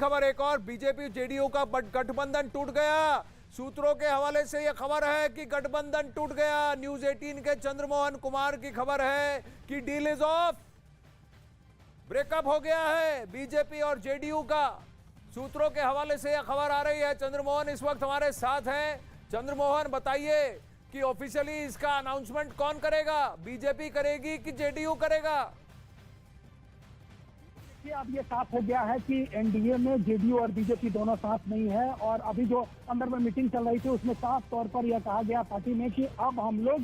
खबर एक और, बीजेपी जेडीयू का गठबंधन टूट गया। सूत्रों के हवाले से यह खबर है कि गठबंधन टूट गया। न्यूज 18 के चंद्रमोहन कुमार की खबर है कि डील इज ऑफ, ब्रेकअप हो गया है बीजेपी और जेडीयू का। सूत्रों के हवाले से यह खबर आ रही है। चंद्रमोहन इस वक्त हमारे साथ हैं। चंद्रमोहन, बताइए कि ऑफिशियली इसका अनाउंसमेंट कौन करेगा, बीजेपी करेगी कि जेडीयू करेगा? अब ये साफ हो गया है कि एनडीए में जेडीयू और बीजेपी दोनों साथ नहीं है। और अभी जो अंदर में मीटिंग चल रही थी उसमें साफ तौर पर यह कहा गया पार्टी में कि अब हम लोग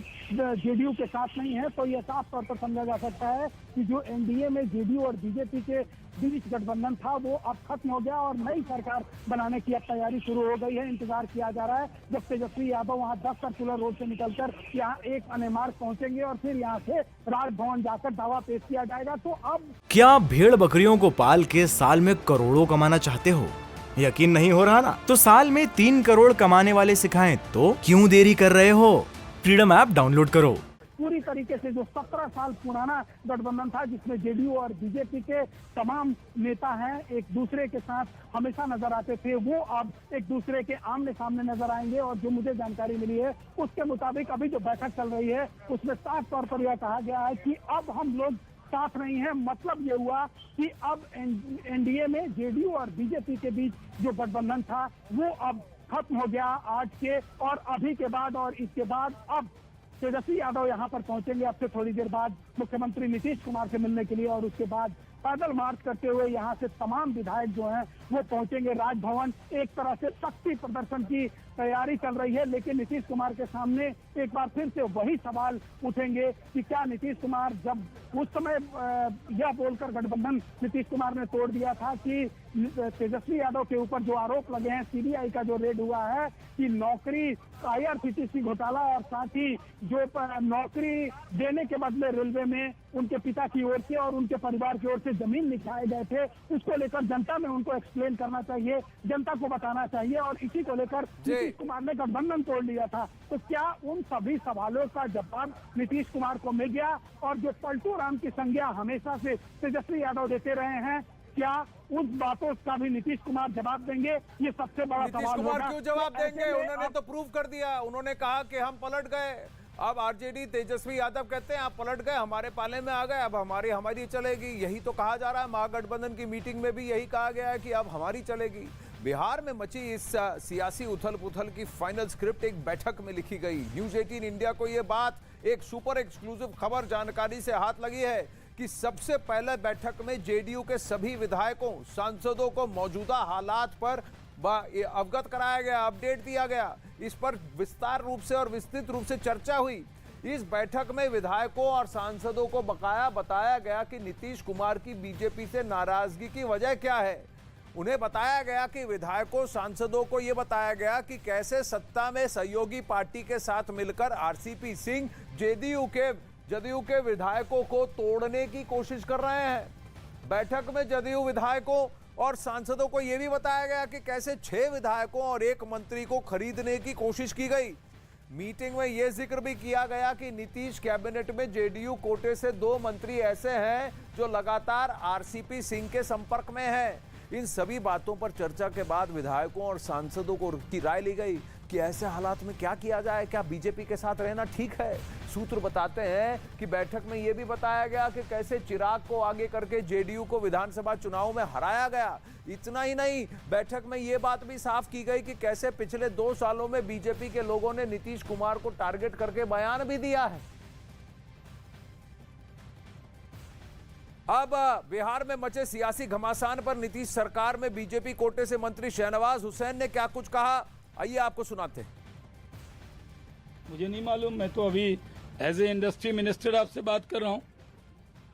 जेडीयू के साथ नहीं है। तो यह साफ तौर पर समझा जा सकता है कि जो एनडीए में जेडीयू और बीजेपी के बीच गठबंधन था वो अब खत्म हो गया और नई सरकार बनाने की अब तैयारी शुरू हो गई है। इंतजार किया जा रहा है जब तेजस्वी यादव वहां 10 सर्कुलर रोड से निकलकर यहाँ एक अनेमार्ग पहुंचेंगे और फिर यहाँ से राजभवन जाकर दावा पेश किया जाएगा। तो अब क्या भेड़ बकरियों को पाल के साल में करोड़ों कमाना चाहते हो? यकीन नहीं हो रहा ना? तो साल में 3 करोड़ कमाने वाले सिखाएं तो क्यों देरी कर रहे हो? फ्रीडम ऐप डाउनलोड करो। पूरी तरीके से जो 17 साल पुराना गठबंधन था जिसमें जेडीयू और बीजेपी के तमाम नेता हैं एक दूसरे के साथ हमेशा नजर आते थे, वो अब एक दूसरे के आमने सामने नजर आएंगे। और जो मुझे जानकारी मिली है उसके मुताबिक अभी जो बैठक चल रही है उसमें साफ तौर पर यह कहा गया है कि अब हम लोग साथ नहीं है। मतलब ये हुआ कि अब एनडीए में जेडीयू और बीजेपी के बीच जो गठबंधन था वो अब खत्म हो गया आज के और अभी के बाद। और इसके बाद अब तेजस्वी यादव यहाँ पर पहुंचेंगे अब से थोड़ी देर बाद मुख्यमंत्री नीतीश कुमार से मिलने के लिए। और उसके बाद पैदल मार्च करते हुए यहाँ से तमाम विधायक जो हैं वो पहुंचेंगे राजभवन। एक तरह से शक्ति प्रदर्शन की तैयारी चल रही है, लेकिन नीतीश कुमार के सामने एक बार फिर से वही सवाल उठेंगे कि क्या नीतीश कुमार, जब उस समय यह बोलकर गठबंधन नीतीश कुमार ने तोड़ दिया था कि तेजस्वी यादव के ऊपर जो आरोप लगे हैं, सीबीआई का जो रेड हुआ है कि नौकरी आईआरसीटीसी घोटाला और साथ ही जो नौकरी देने के बदले रेलवे में उनके पिता की ओर से और उनके परिवार की ओर से जमीन निकाले गए थे, उसको लेकर जनता में उनको एक्सप्लेन करना चाहिए, जनता को बताना चाहिए। और इसी को लेकर नीतीश कुमार ने गठबंधन तोड़ लिया था। तो क्या उन सभी सवालों का जवाब नीतीश कुमार को मिल गया? और जो पलटू राम की संज्ञा हमेशा से तेजस्वी यादव देते रहे हैं, क्या उस बातों का भी नीतीश कुमार जवाब देंगे? ये सबसे बड़ा सवाल होगा। नीतीश कुमार क्यों जवाब देंगे? उन्होंने तो प्रूव कर दिया। उन्होंने कहा कि हम पलट गए। अब आरजेडी तेजस्वी यादव कहते हैं आप पलट गए, हमारे पाले में आ गए, अब हमारी चलेगी। यही तो कहा जा रहा है। महागठबंधन की मीटिंग में भी यही कहा गया है कि अब हमारी चलेगी। बिहार में मची इस सियासी उथल पुथल की फाइनल स्क्रिप्ट एक बैठक में लिखी गई। न्यूज 18 इंडिया को यह बात एक सुपर एक्सक्लूसिव खबर जानकारी से हाथ लगी है कि सबसे पहले बैठक में जेडीयू के सभी विधायकों, सांसदों को मौजूदा हालात पर अवगत कराया गया, अपडेट दिया गया। इस पर विस्तार रूप से और विस्तृत रूप से चर्चा हुई। इस बैठक में विधायकों और सांसदों को बकाया बताया गया कि नीतीश कुमार की बीजेपी से नाराजगी की वजह क्या है। उन्हें बताया गया कि विधायकों सांसदों को यह बताया गया कि कैसे सत्ता में सहयोगी पार्टी के साथ मिलकर आरसीपी सिंह जदयू के विधायकों को तोड़ने की कोशिश कर रहे हैं। बैठक में जदयू विधायकों और सांसदों को यह भी बताया गया कि कैसे 6 विधायकों और 1 मंत्री को खरीदने की कोशिश की गई। मीटिंग में यह जिक्र भी किया गया कि नीतीश कैबिनेट में जेडीयू कोटे से 2 मंत्री ऐसे हैं जो लगातार आरसीपी सिंह के संपर्क में हैं। इन सभी बातों पर चर्चा के बाद विधायकों और सांसदों की राय ली गई कि ऐसे हालात में क्या किया जाए, क्या बीजेपी के साथ रहना ठीक है। सूत्र बताते हैं कि बैठक में यह भी बताया गया कि कैसे चिराग को आगे करके जेडीयू को विधानसभा चुनाव में हराया गया। इतना ही नहीं, बैठक में यह बात भी साफ की गई कि कैसे पिछले 2 सालों में बीजेपी के लोगों ने नीतीश कुमार को टारगेट करके बयान भी दिया है। अब बिहार में मचे सियासी घमासान पर नीतीश सरकार में बीजेपी कोटे से मंत्री शहनवाज हुसैन ने क्या कुछ कहा, आइए आपको सुनाते हैं। मुझे नहीं मालूम, मैं तो अभी एज ए इंडस्ट्री मिनिस्टर आपसे बात कर रहा हूँ,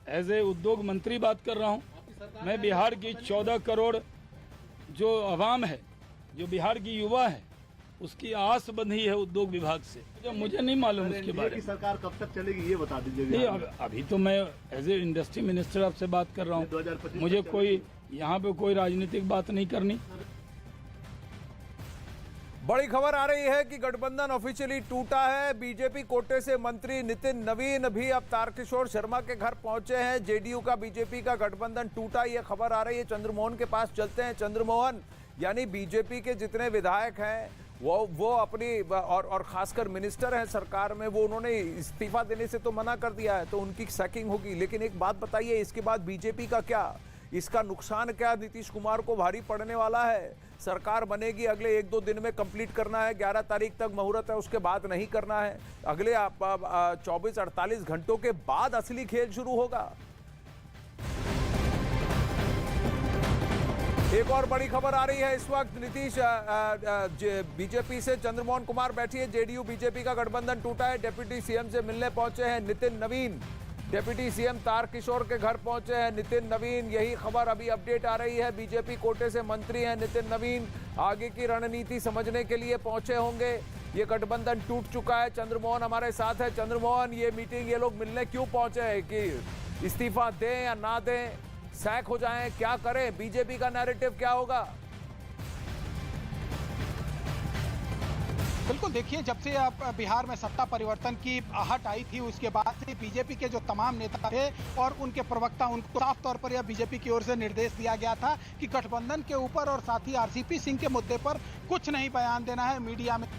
एज ए उद्योग मंत्री बात कर रहा हूँ। मैं बिहार की 14 करोड़ जो आवाम है, जो बिहार की युवा है, उसकी आस बंधी है उद्योग विभाग से। मुझे नहीं मालूम उसके बारे में। सरकार कब तक चलेगी ये बता दीजिए। नहीं, अभी तो मैं एज ए इंडस्ट्री मिनिस्टर आपसे बात कर रहा हूँ। मुझे कोई यहाँ पे कोई राजनीतिक बात नहीं करनी। बड़ी खबर आ रही है कि गठबंधन ऑफिशियली टूटा है। बीजेपी कोटे से मंत्री नितिन नवीन भी अब तारकिशोर शर्मा के घर पहुंचे हैं। जेडीयू का बीजेपी का गठबंधन टूटा, यह खबर आ रही है। चंद्रमोहन के पास चलते हैं। चंद्रमोहन, यानी बीजेपी के जितने विधायक हैं वो अपनी और खासकर मिनिस्टर हैं सरकार में, वो उन्होंने इस्तीफा देने से तो मना कर दिया है, तो उनकी सैकिंग होगी। लेकिन एक बात बताइए, इसके बाद बीजेपी का क्या, इसका नुकसान क्या नीतीश कुमार को भारी पड़ने वाला है? सरकार बनेगी, अगले 1-2 दिन में कंप्लीट करना है, 11 तारीख तक मुहूर्त है, उसके बाद नहीं करना है। अगले 24-48 घंटों के बाद असली खेल शुरू होगा। एक और बड़ी खबर आ रही है इस वक्त। नीतीश बीजेपी से चंद्रमोहन कुमार बैठी है। जेडीयू बीजेपी का गठबंधन टूटा है। डिप्टी सीएम से मिलने पहुंचे हैं नितिन नवीन। डिप्टी सीएम तारकिशोर के घर पहुंचे हैं नितिन नवीन। यही खबर अभी अपडेट आ रही है। बीजेपी कोटे से मंत्री हैं नितिन नवीन, आगे की रणनीति समझने के लिए पहुंचे होंगे। ये गठबंधन टूट चुका है। चंद्रमोहन हमारे साथ है। चंद्रमोहन, ये मीटिंग ये लोग मिलने क्यों पहुंचे हैं? कि इस्तीफा दें या ना दें, सैक हो जाएं, क्या करें? बीजेपी का नैरेटिव क्या होगा? बिल्कुल, देखिए, जब से अब बिहार में सत्ता परिवर्तन की आहट आई थी, उसके बाद से बीजेपी के जो तमाम नेता थे और उनके प्रवक्ता, उनको साफ तौर पर यह बीजेपी की ओर से निर्देश दिया गया था कि गठबंधन के ऊपर और साथ ही आरसीपी सिंह के मुद्दे पर कुछ नहीं बयान देना है। मीडिया में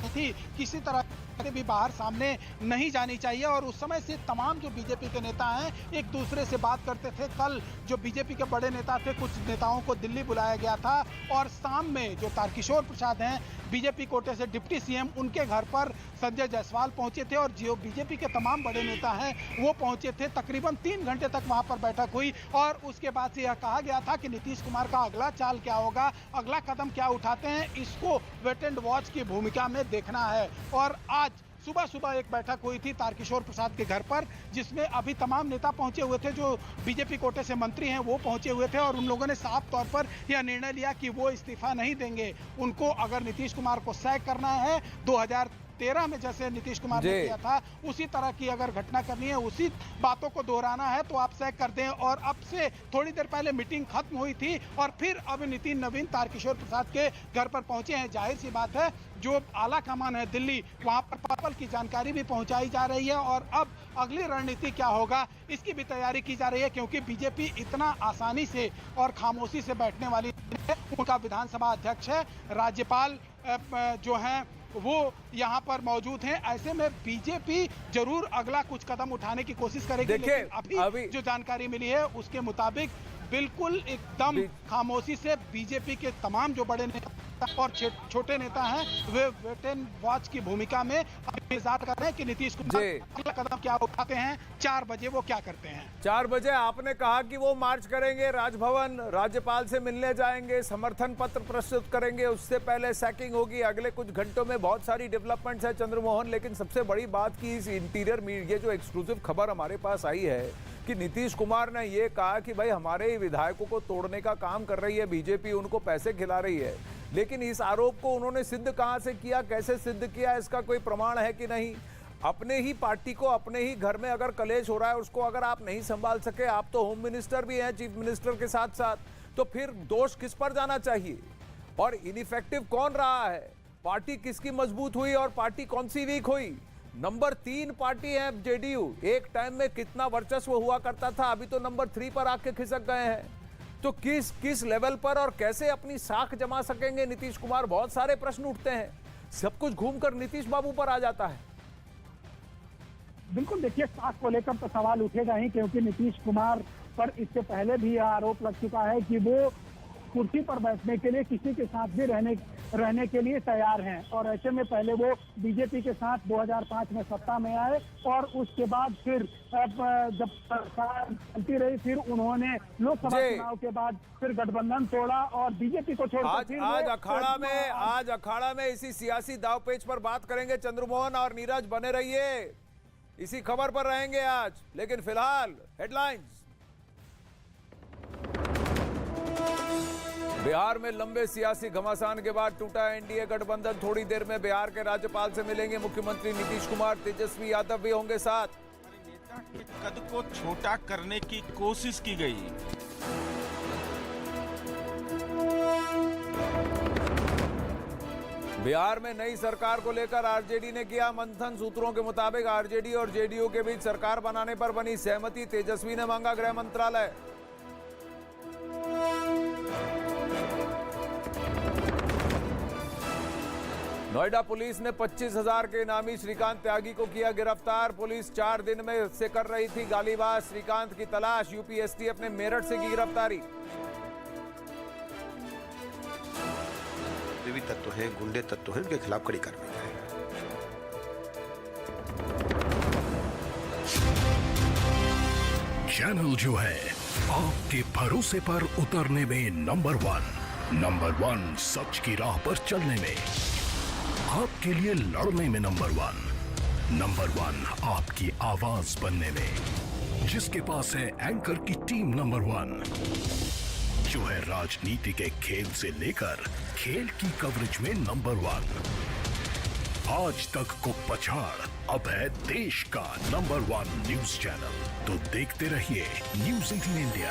थी किसी तरह से भी बाहर सामने नहीं जानी चाहिए। और उस समय से तमाम जो बीजेपी के नेता हैं एक दूसरे से बात करते थे। कल जो बीजेपी के बड़े नेता थे, कुछ नेताओं को दिल्ली बुलाया गया था और शाम में जो तारकिशोर प्रसाद हैं बीजेपी कोटे से डिप्टी सीएम, उनके घर पर संजय जायसवाल पहुंचे थे और जो बीजेपी के तमाम बड़े नेता हैं वो पहुंचे थे। तकरीबन 3 घंटे तक वहां पर बैठक हुई और उसके बाद से यह कहा गया था कि नीतीश कुमार का अगला चाल क्या होगा, अगला कदम क्या उठाते हैं, इसको वेट एंड वॉच की भूमिका में देखना है। और आज सुबह सुबह एक बैठक हुई थी तारकिशोर प्रसाद के घर पर, जिसमें अभी तमाम नेता पहुंचे हुए थे। जो बीजेपी कोटे से मंत्री हैं वो पहुंचे हुए थे और उन लोगों ने साफ तौर पर यह निर्णय लिया कि वो इस्तीफा नहीं देंगे। उनको अगर नीतीश कुमार को सैक करना है, 2013 में जैसे नीतीश कुमार ने किया था उसी तरह की अगर घटना करनी है, उसी बातों को दोहराना है, तो आप सैक कर दें। और अब से थोड़ी देर पहले मीटिंग खत्म हुई थी और फिर अब नितिन नवीन तारकिशोर प्रसाद के घर पर पहुंचे हैं। जाहिर सी बात है, जो आला कमान है दिल्ली, वहां पर पल की जानकारी भी पहुंचाई जा रही है और अब अगली रणनीति क्या होगा इसकी भी तैयारी की जा रही है। क्योंकि बीजेपी इतना आसानी से और खामोशी से बैठने वाली है। उनका विधानसभा अध्यक्ष है, राज्यपाल जो हैं वो यहाँ पर मौजूद हैं। ऐसे में बीजेपी जरूर अगला कुछ कदम उठाने की कोशिश करेगी। लेकिन अभी जो जानकारी मिली है उसके मुताबिक बिल्कुल एकदम खामोशी से बीजेपी के तमाम जो बड़े नेता और छोटे नेता हैं वे वेट एंड वॉच की भूमिका में इंतजार कर रहे हैं कि नीतीश कुमार अगला कदम क्या उठाते हैं। 4 बजे वो क्या करते हैं? 4 बजे आपने कहा कि वो मार्च करेंगे, राजभवन, राज्यपाल से मिलने जाएंगे, समर्थन पत्र प्रस्तुत करेंगे, उससे पहले सैकिंग होगी। अगले कुछ घंटों में बहुत सारी डेवलपमेंट्स है चंद्रमोहन। लेकिन सबसे बड़ी बात की इस इंटीरियर मीडिया, जो एक्सक्लूसिव खबर हमारे पास आई है कि नीतीश कुमार ने ये कहा कि भाई हमारे विधायकों को तोड़ने का काम कर रही है बीजेपी, उनको पैसे खिला रही है। लेकिन इस आरोप को उन्होंने सिद्ध कहां से किया, कैसे सिद्ध किया, इसका कोई प्रमाण है कि नहीं? अपने ही पार्टी को, अपने ही घर में अगर कलेश हो रहा है, उसको अगर आप नहीं संभाल सके, आप तो होम मिनिस्टर भी हैं चीफ मिनिस्टर के साथ साथ, तो फिर दोष किस पर जाना चाहिए? और इनइफेक्टिव कौन रहा है? पार्टी किसकी मजबूत हुई और पार्टी कौन सी वीक हुई? नंबर 3 पार्टी है जेडीयू। एक टाइम में कितना वर्चस्व हुआ करता था, अभी तो नंबर 3 पर आके खिसक गए हैं। तो किस लेवल पर और कैसे अपनी साख जमा सकेंगे नीतीश कुमार? बहुत सारे प्रश्न उठते हैं। सब कुछ घूमकर नीतीश बाबू पर आ जाता है। बिल्कुल, देखिए, साख को लेकर तो सवाल उठेगा ही, क्योंकि नीतीश कुमार पर इससे पहले भी आरोप लग चुका है कि वो कुर्सी पर बैठने के लिए किसी के साथ भी रहने के लिए तैयार हैं। और ऐसे में पहले वो बीजेपी के साथ 2005 में सत्ता में आए और उसके बाद फिर जब सरकार चलती रही, फिर उन्होंने लोकसभा चुनाव के बाद फिर गठबंधन तोड़ा और बीजेपी को छोड़कर आज अखाड़ा में इसी सियासी दावपेच पर बात करेंगे चंद्रमोहन और नीरज। बने रहिए, इसी खबर पर रहेंगे आज। लेकिन फिलहाल हेडलाइंस। बिहार में लंबे सियासी घमासान के बाद टूटा एनडीए गठबंधन। थोड़ी देर में बिहार के राज्यपाल से मिलेंगे मुख्यमंत्री नीतीश कुमार। तेजस्वी यादव भी होंगे साथ। नेता के कद को छोटा करने की कोशिश की गई। बिहार में नई सरकार को लेकर आरजेडी ने किया मंथन। सूत्रों के मुताबिक आरजेडी और जेडीयू के बीच सरकार बनाने पर बनी सहमति। तेजस्वी ने मांगा गृह मंत्रालय। नोएडा पुलिस ने 25,000 के इनामी श्रीकांत त्यागी को किया गिरफ्तार। पुलिस 4 दिन में से कर रही थी गालीबाज श्रीकांत की तलाश। यूपी एसटीएफ ने मेरठ से की गिरफ्तारी। भी तत्व हैं, गुंडे तत्व हैं, उनके खिलाफ कड़ी कार्रवाई करेगा। चैनल जो है आपके भरोसे पर उतरने में नंबर 1 सच की राह पर चलने में, आपके लिए लड़ने में नंबर 1 आपकी आवाज बनने में, जिसके पास है एंकर की टीम नंबर 1, जो है राजनीति के खेल से लेकर खेल की कवरेज में नंबर 1, आज तक को पछाड़ अब है देश का नंबर 1 न्यूज चैनल। तो देखते रहिए न्यूज़ 18 इंडिया।